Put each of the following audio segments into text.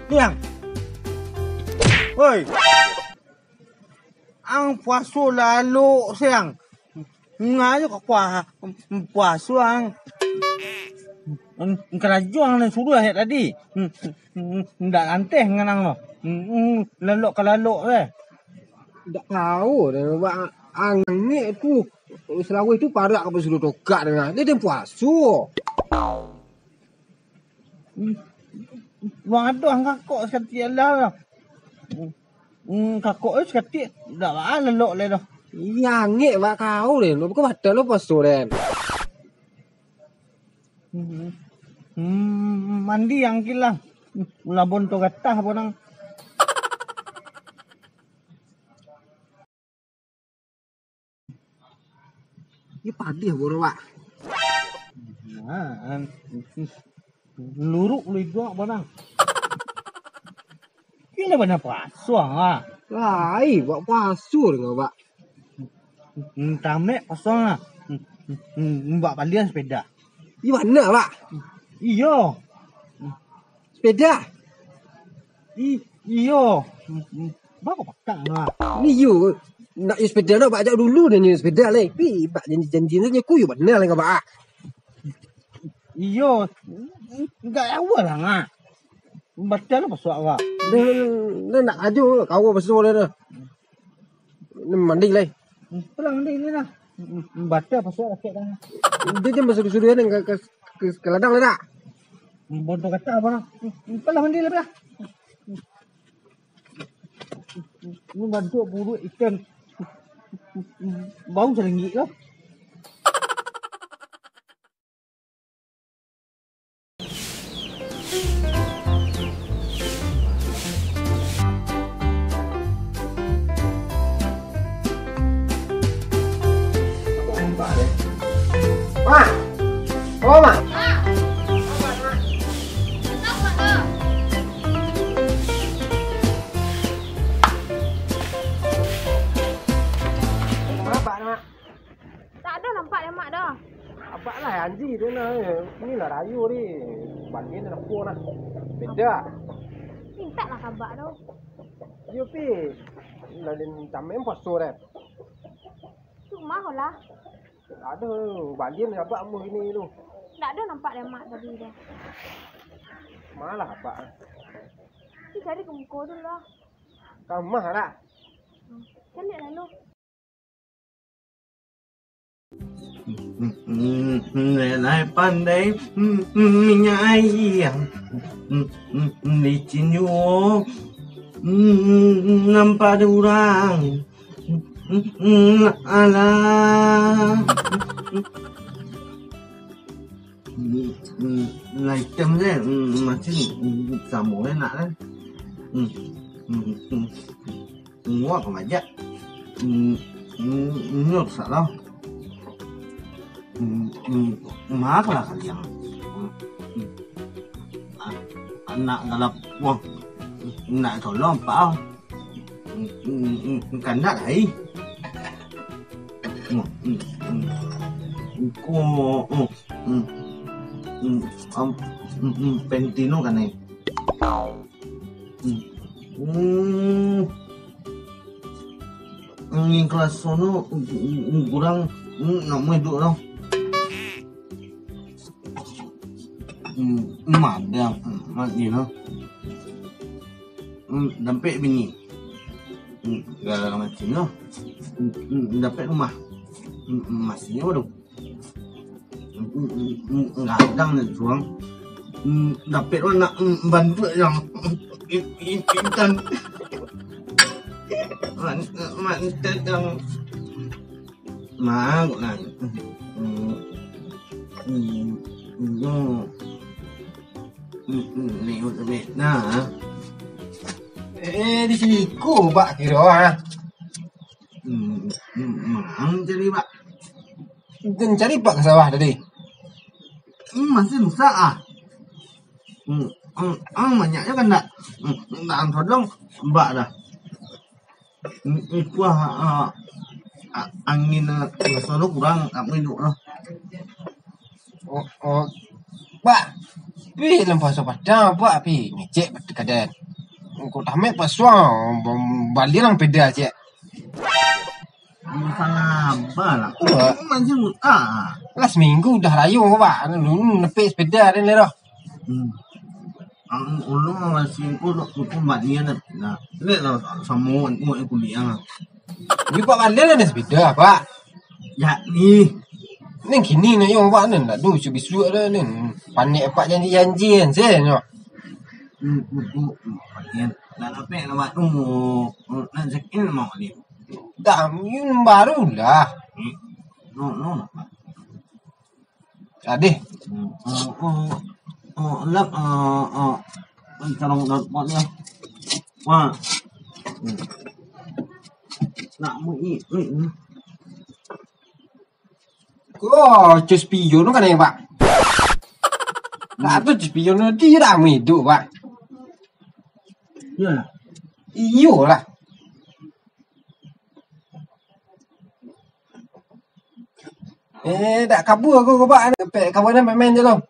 Siang. Woi. Ang puaso lalo siang. Ngayo ka puaso ang kerajuang na suruh tadi. Ndak anteh nganang lo. Lalok ka lalok eh. Tak tahu dah angin tu Selawai tu parak apa suruh tokak dengan dia puasu. Waduh kakak sekati lah. Kakak sekati dah lah lalok le dah. Yang wak kau deh, lu bukan ada lu puasu deh. Mandi yang kilang. Labon to gatah bonang. Ini padi bodoh wak. Nah, luruk lu itu bonang. Ini benar puasu ah. Lai, wak puasu dengan wak. Tamek kosong ah. Mbak balian sepeda. Di mana wak? Iyo. Sepeda? Iyo. Bako pakak lah. Ni you nak sepeda nak bajak dulu dan ni sepeda lah. Pi bak janji saja ku you benar lah wak. Iyo. Enggak awal lah ngah. Baca lah pasal wak. Dia nak aju kau pasal dia. Mandi lah. Pulang mandi ni lah. Baca pasal rakyat dah. Dia je masuk suruh dia ke ladang lah tak? Bodoh kata apa nak? Pulang mandi lah dah. Ni bantu buru ikan. Bau serenggit lah. Mak! Oh, Mak! Tak ada nampak dia mak dah. Abang lah anji dia nak. Ni lah rayu ni. Banding dia nak puan lah. Beda. Minta lah kabar tu. Dia pi. Lain tamem pasal dah. Cuma lah. Ada banding dia abang mu ini tu. Tak ada nampak dia mak tadi dah. Malah abang. Kita cari ke muka tu lah. Kamu mah tak? Cari lalu. Nenai pandai minyak ayam licin yo nampak ada orang alah item dia macam sambung enak kan nguak kemajak nyot salah maaf lah kalian anak galap wah nak tolong pau kan nak ai pentino kan ni ingin kelas sono kurang nak meduk dong madang mati no dapat bini gara macam no dapat rumah masih waduh ngadang nak juang dapat anak bantu yang ikan mantet yang mah kok nang ni udah nah Di sini ku bak kira ah. Cari pak Dan cari bak ke sawah tadi. masih rusak ah banyaknya kan tak tak tolong mbak dah itu angin sono kurang tak minum lah Bak. Pi lempar sepadang buat pi ngecek kadan. Kau tamek pasuang balik lang peda je. Salah apa lah. Wah. Macam Lah seminggu dah rayu kau pak. Nepek sepeda dan lerah. Ang ulung masih aku buat dia nak. Ni lah sama mau kuliah. Dia buat balik lah sepeda pak. Ya ni. Ni kini nak yung pak ni nak du cubi-cubi dah ni. Panik pak janji-janji kan saya ni. Yan. Nak apa nak buat tu? Nak check-in mau ni. Dah yun baru lah. No. Adeh. Lap kalau dapat ni. Wah. Nak mu ni. Kau cus pion kan yang pak. Lah tu cus pion dia dah hidup pak. Ya. Iyo lah. Tak kabur aku pak. Pek kawan main-main je lo.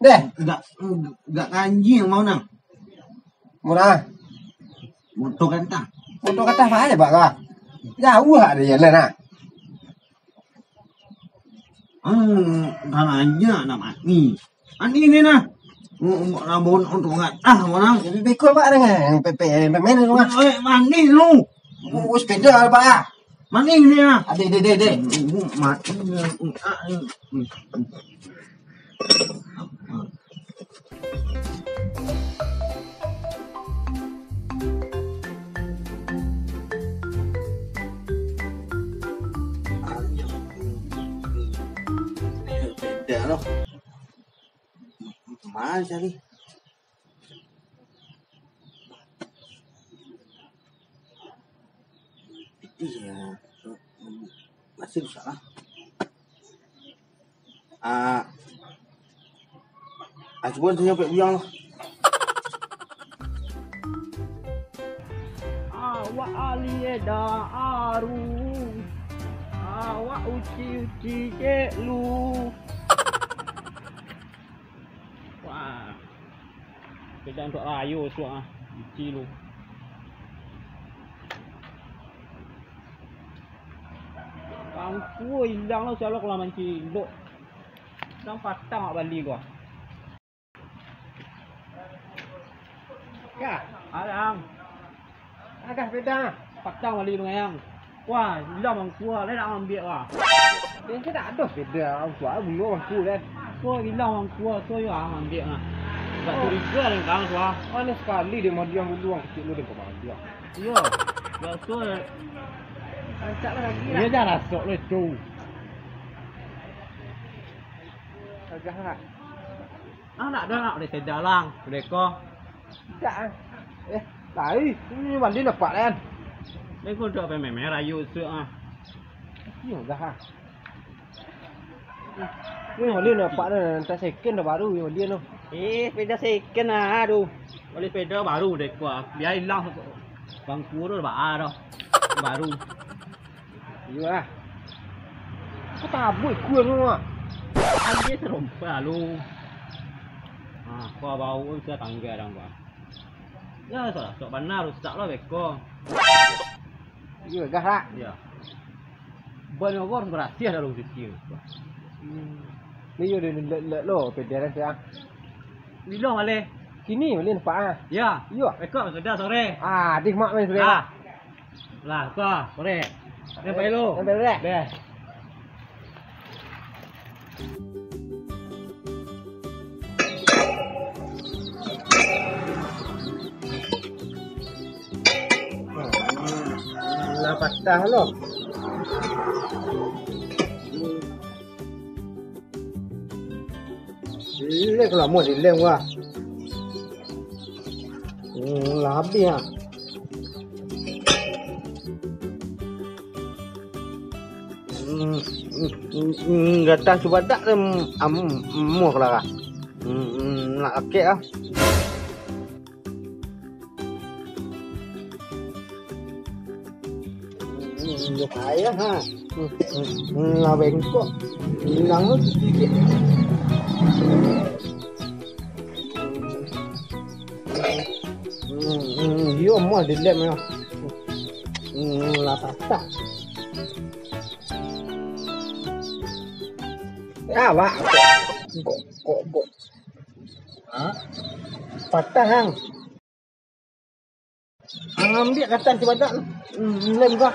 Deh. Enggak kanji yang mau nang. Murah. Motor kata. Untuk kata apa aja pak kau? Jauh lah dia jalan ah. Kan aja nak ni. Ani ni nah. Rambut untuk ngatah mana? Lebih bekol pak dengan pepe main tu kan. Mandi lu. Sepeda pak ah. Mandi ni nah. Ade. Mati. Beda loh. Mana cari? Iya, masih bisa lah. Cuba tu sampai biang lah. Awak alieda aru, awak uci lu. Wah, beda untuk rayu suah, uci lu. Bangku hilang lah selalu kalau mancing dok. Sedang patang nak balik gua. Kah, adang. Agak beda. Patang balik dengan yang. Wah, hilang bangku lah. Dia nak ambil lah. Dia tak ada beda. Bangku lah, bunuh bangku kan. So, hilang bangku lah. So, yang ambil lah. Tak curiga dengan kang tu lah. Mana sekali dia mau diam dulu orang kecil lu dia kau dia. Ya. Betul. Ancak lah lagi lah. Dia dah rasuk lah tu. Agak lah. Nak boleh sedar lang. Boleh kau. Tak. Lai, ni mandi dapat kan. Dia kau dah main rayu suk ah. Ya dah. Ni mandi dapat dah entah second dah baru ni mandi tu. Sepeda second lah aduh. Boleh sepeda baru dek kau. Biar hilang bangku tu dah baru. Ya. Kau tabut kuat tu ah. Anjir serompa lu. Kau bau bisa tangga dah kau. Ya salah, sok benar rusak lah beko. Ya dah lah. Ya. Banyak orang berhasil dalam kecil. Ni yo dia lek lo pedal dia. Bila malih? Kini boleh nampak ah. Ya. Yo. Beko sudah sore. Dik mak main sore lah. Lah, kau sore. Sampai lu. Sampai lu. Dah. Lah patah lo. Lek kalau mau dilem wah. Lah habis ah. Gata coba tak muh lah. Nak akek ah. Được phải á ha. Là bengkok. Hilang sedikit. Dia mau dilem ya. Lah patah. Ya, Pak. Kok. Ha? Patah hang. Hang ambil katan si badak. Lem kau.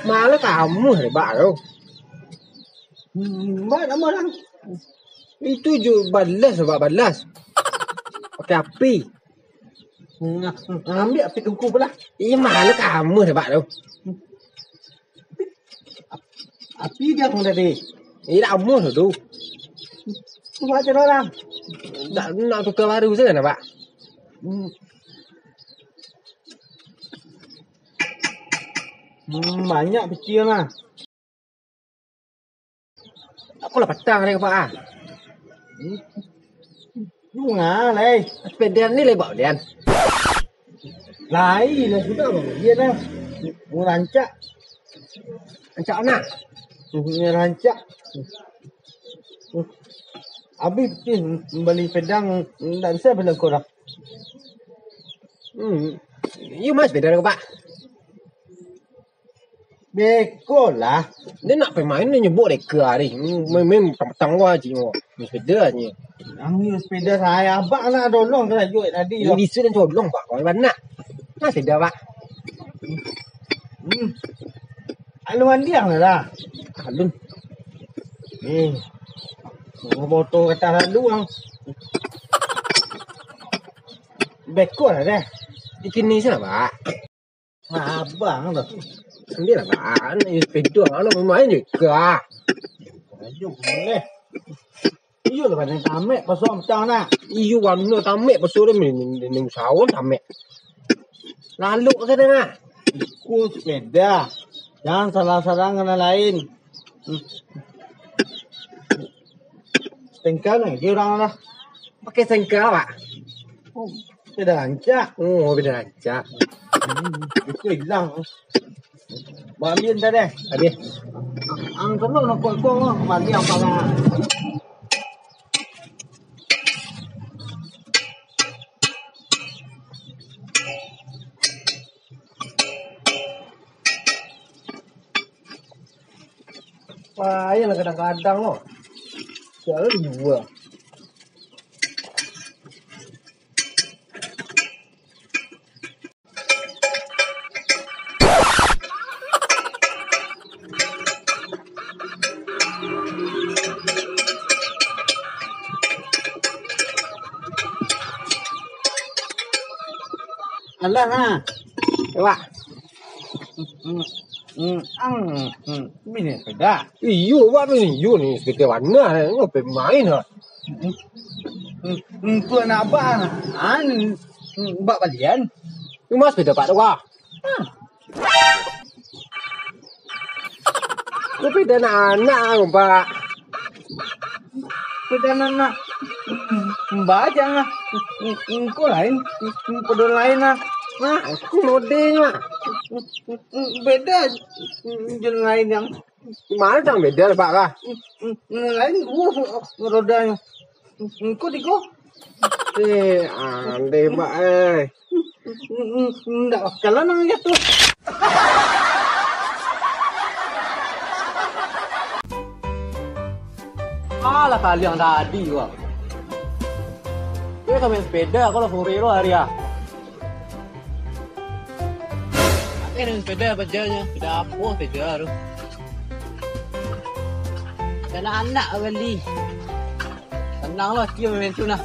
Malah kamu hebat tu. Baik nama hang. Itu je balas sebab balas. Pakai api. Ambil api tungku pula. Malah kamu hebat tu. Api dia pun tadi. Dah umur tu. Buat macam orang. Nak tukar baru saja Pak. Banyak kecil lah. Aku lah petang ni Pak. Bunga lai. Sepeda ni lebak dia. Lai lah sudah bang. Dia dah. Rancak. Rancak nak. Rancak. Habis beli pedang tak bisa beli kau dah. You mas sepeda ni Pak. Beko lah. Dia nak pergi main ni nyebut deka ni. Memang petang wajib mo. Ni sepeda ni. Ambil sepeda saya. Abang nak tolong kena jual tadi. Ni disu dan colong Pak. Kau mana? Nak sepeda Pak. Aluan dia lah. Alun. Botol kata lalu ang. Beko lah dah. Ikin ni sana Pak. Abang dah. Dia lah Pak. Ni sepeda nak main je ke? Ayo boleh. Iyo lah pada tamek pasal macam nak. Iyo warna tamek pasal dia ni usahawan tamek. Lalu ke sana? Ku sepeda. Jangan salah-salah dengan lain. Tengkal ni, dia orang lah. Pakai sengkal Pak. Sepeda rancak. Oh, beda rancak. Itu hilang. Bambil dah deh. Habis. Ang telur nak kuat-kuat lah. Bambil apa lah. Payah lah kadang-kadang loh. Jalan dua. Alah ha. Pak. Ini sepeda. Iyo, Pak ni. Iyo ni sepeda warna ni. Ngapa main ha? Ku nak apa? Bak balian. Ini mas sepeda Pak tu Pak. Sepeda anak-anak Pak. Sepeda anak. Mbak jangan. Kau lain. Pada lain lah. Nah, aku modelnya. Beda. Jalan lain yang. Mana jangan beda Pak kah? Lain rodanya. Kau di kau. Andai Pak Tak bakalan nang jatuh. Alah kali yang tadi gua. Dia main sepeda kalau Furiro hari ya. Ini main sepeda bajalnya, sepeda apa sepeda tu. Dan anak beli. Tenanglah dia main tu nah.